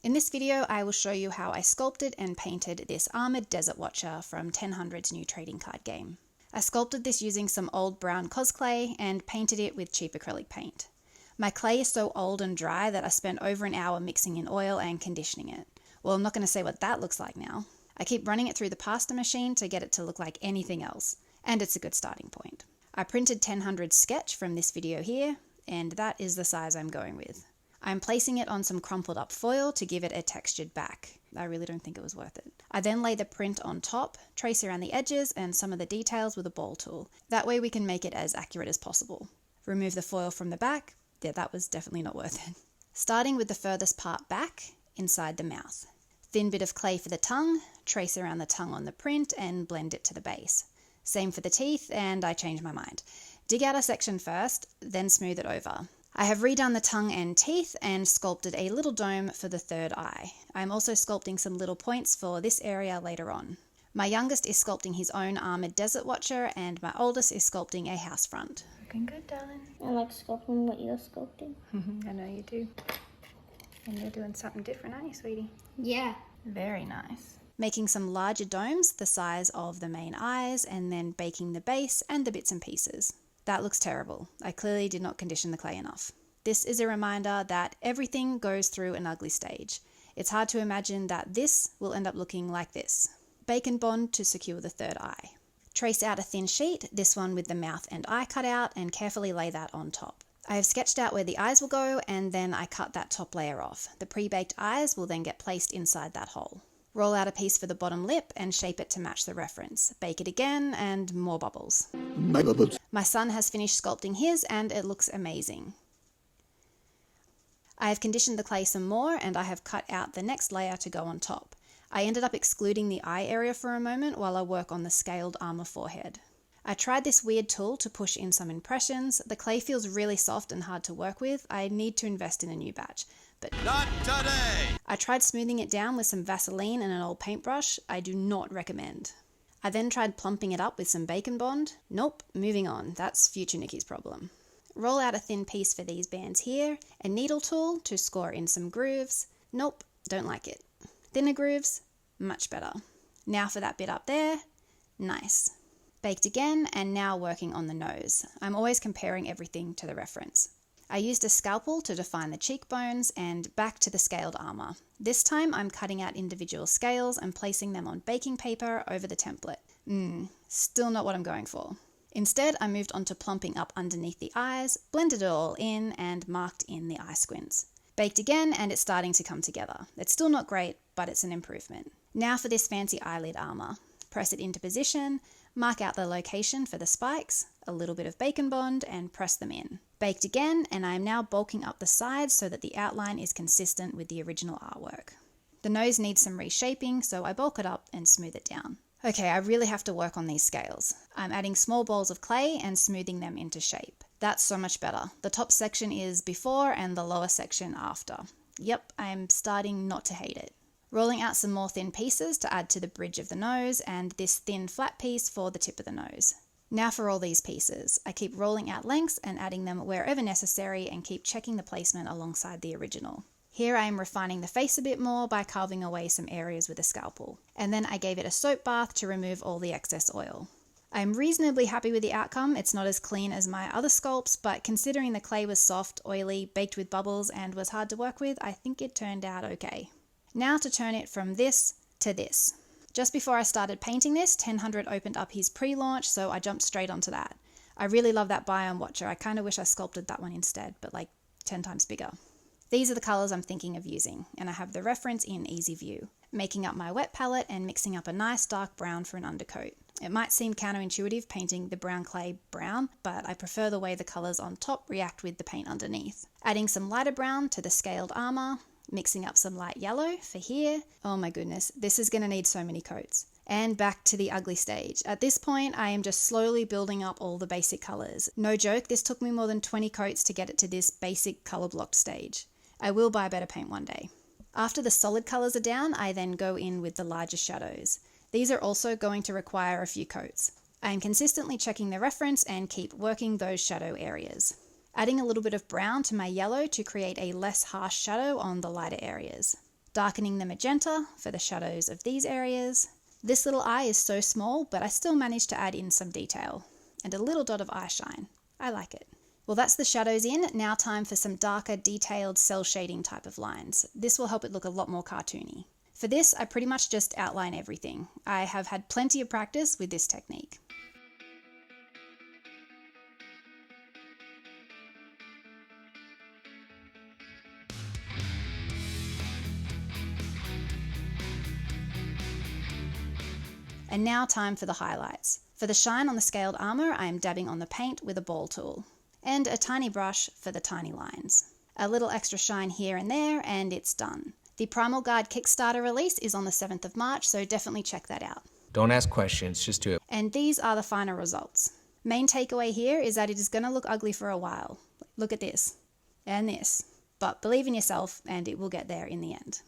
In this video, I will show you how I sculpted and painted this armored desert watcher from 1000's new trading card game. I sculpted this using some old brown Cosclay and painted it with cheap acrylic paint. My clay is so old and dry that I spent over an hour mixing in oil and conditioning it. Well, I'm not going to say what that looks like now. I keep running it through the pasta machine to get it to look like anything else, and it's a good starting point. I printed 1000's sketch from this video here, and that is the size I'm going with. I'm placing it on some crumpled up foil to give it a textured back. I really don't think it was worth it. I then lay the print on top, trace around the edges and some of the details with a ball tool. That way we can make it as accurate as possible. Remove the foil from the back. Yeah, that was definitely not worth it. Starting with the furthest part back, inside the mouth. Thin bit of clay for the tongue, trace around the tongue on the print and blend it to the base. Same for the teeth, and I changed my mind. Dig out a section first, then smooth it over. I have redone the tongue and teeth and sculpted a little dome for the third eye. I'm also sculpting some little points for this area later on. My youngest is sculpting his own armored desert watcher and my oldest is sculpting a house front. Looking good, darling. I like sculpting what you're sculpting. I know you do. And you're doing something different, aren't you, sweetie? Yeah. Very nice. Making some larger domes the size of the main eyes and then baking the base and the bits and pieces. That looks terrible. I clearly did not condition the clay enough. This is a reminder that everything goes through an ugly stage. It's hard to imagine that this will end up looking like this. Bake and bond to secure the third eye. Trace out a thin sheet, this one with the mouth and eye cut out, and carefully lay that on top. I have sketched out where the eyes will go and then I cut that top layer off. The pre-baked eyes will then get placed inside that hole. Roll out a piece for the bottom lip and shape it to match the reference. Bake it again and more bubbles. My bubbles. My son has finished sculpting his and it looks amazing. I have conditioned the clay some more and I have cut out the next layer to go on top. I ended up excluding the eye area for a moment while I work on the scaled armor forehead. I tried this weird tool to push in some impressions. The clay feels really soft and hard to work with. I need to invest in a new batch. But Not today! I tried smoothing it down with some Vaseline and an old paintbrush. I do not recommend. I then tried plumping it up with some bacon bond. Nope, moving on. That's future Nikki's problem. Roll out a thin piece for these bands here. A needle tool to score in some grooves. Nope, don't like it. Thinner grooves, much better. Now for that bit up there. Nice. Baked again and now working on the nose. I'm always comparing everything to the reference. I used a scalpel to define the cheekbones and back to the scaled armor. This time I'm cutting out individual scales and placing them on baking paper over the template. Still not what I'm going for. Instead, I moved on to plumping up underneath the eyes, blended it all in and marked in the eye squints. Baked again and it's starting to come together. It's still not great, but it's an improvement. Now for this fancy eyelid armor. Press it into position, mark out the location for the spikes, a little bit of bacon bond and press them in. Baked again and I am now bulking up the sides so that the outline is consistent with the original artwork. The nose needs some reshaping, so I bulk it up and smooth it down. Okay, I really have to work on these scales. I'm adding small balls of clay and smoothing them into shape. That's so much better. The top section is before and the lower section after. Yep, I'm starting not to hate it. Rolling out some more thin pieces to add to the bridge of the nose and this thin flat piece for the tip of the nose. Now for all these pieces. I keep rolling out lengths and adding them wherever necessary and keep checking the placement alongside the original. Here I am refining the face a bit more by carving away some areas with a scalpel. And then I gave it a soap bath to remove all the excess oil. I'm reasonably happy with the outcome. It's not as clean as my other sculpts, but considering the clay was soft, oily, baked with bubbles and was hard to work with, I think it turned out okay. Now to turn it from this to this. Just before I started painting this, 1000 opened up his pre-launch, so I jumped straight onto that. I really love that Biome Watcher. I kind of wish I sculpted that one instead, but like 10 times bigger. These are the colours I'm thinking of using, and I have the reference in easy view. Making up my wet palette and mixing up a nice dark brown for an undercoat. It might seem counterintuitive painting the brown clay brown, but I prefer the way the colours on top react with the paint underneath. Adding some lighter brown to the scaled armour, mixing up some light yellow for here. Oh my goodness, this is going to need so many coats. And back to the ugly stage. At this point, I am just slowly building up all the basic colours. No joke, this took me more than 20 coats to get it to this basic colour blocked stage. I will buy better paint one day. After the solid colours are down, I then go in with the larger shadows. These are also going to require a few coats. I am consistently checking the reference and keep working those shadow areas. Adding a little bit of brown to my yellow to create a less harsh shadow on the lighter areas. Darkening the magenta for the shadows of these areas. This little eye is so small, but I still managed to add in some detail. And a little dot of eye shine. I like it. Well, that's the shadows in. Now time for some darker, detailed cell shading type of lines. This will help it look a lot more cartoony. For this, I pretty much just outline everything. I have had plenty of practice with this technique. And now time for the highlights. For the shine on the scaled armour, I am dabbing on the paint with a ball tool. And a tiny brush for the tiny lines. A little extra shine here and there, and it's done. The Primal Guide Kickstarter release is on the 7th of March, so definitely check that out. Don't ask questions, just do it. And these are the final results. Main takeaway here is that it is going to look ugly for a while. Look at this. And this. But believe in yourself, and it will get there in the end.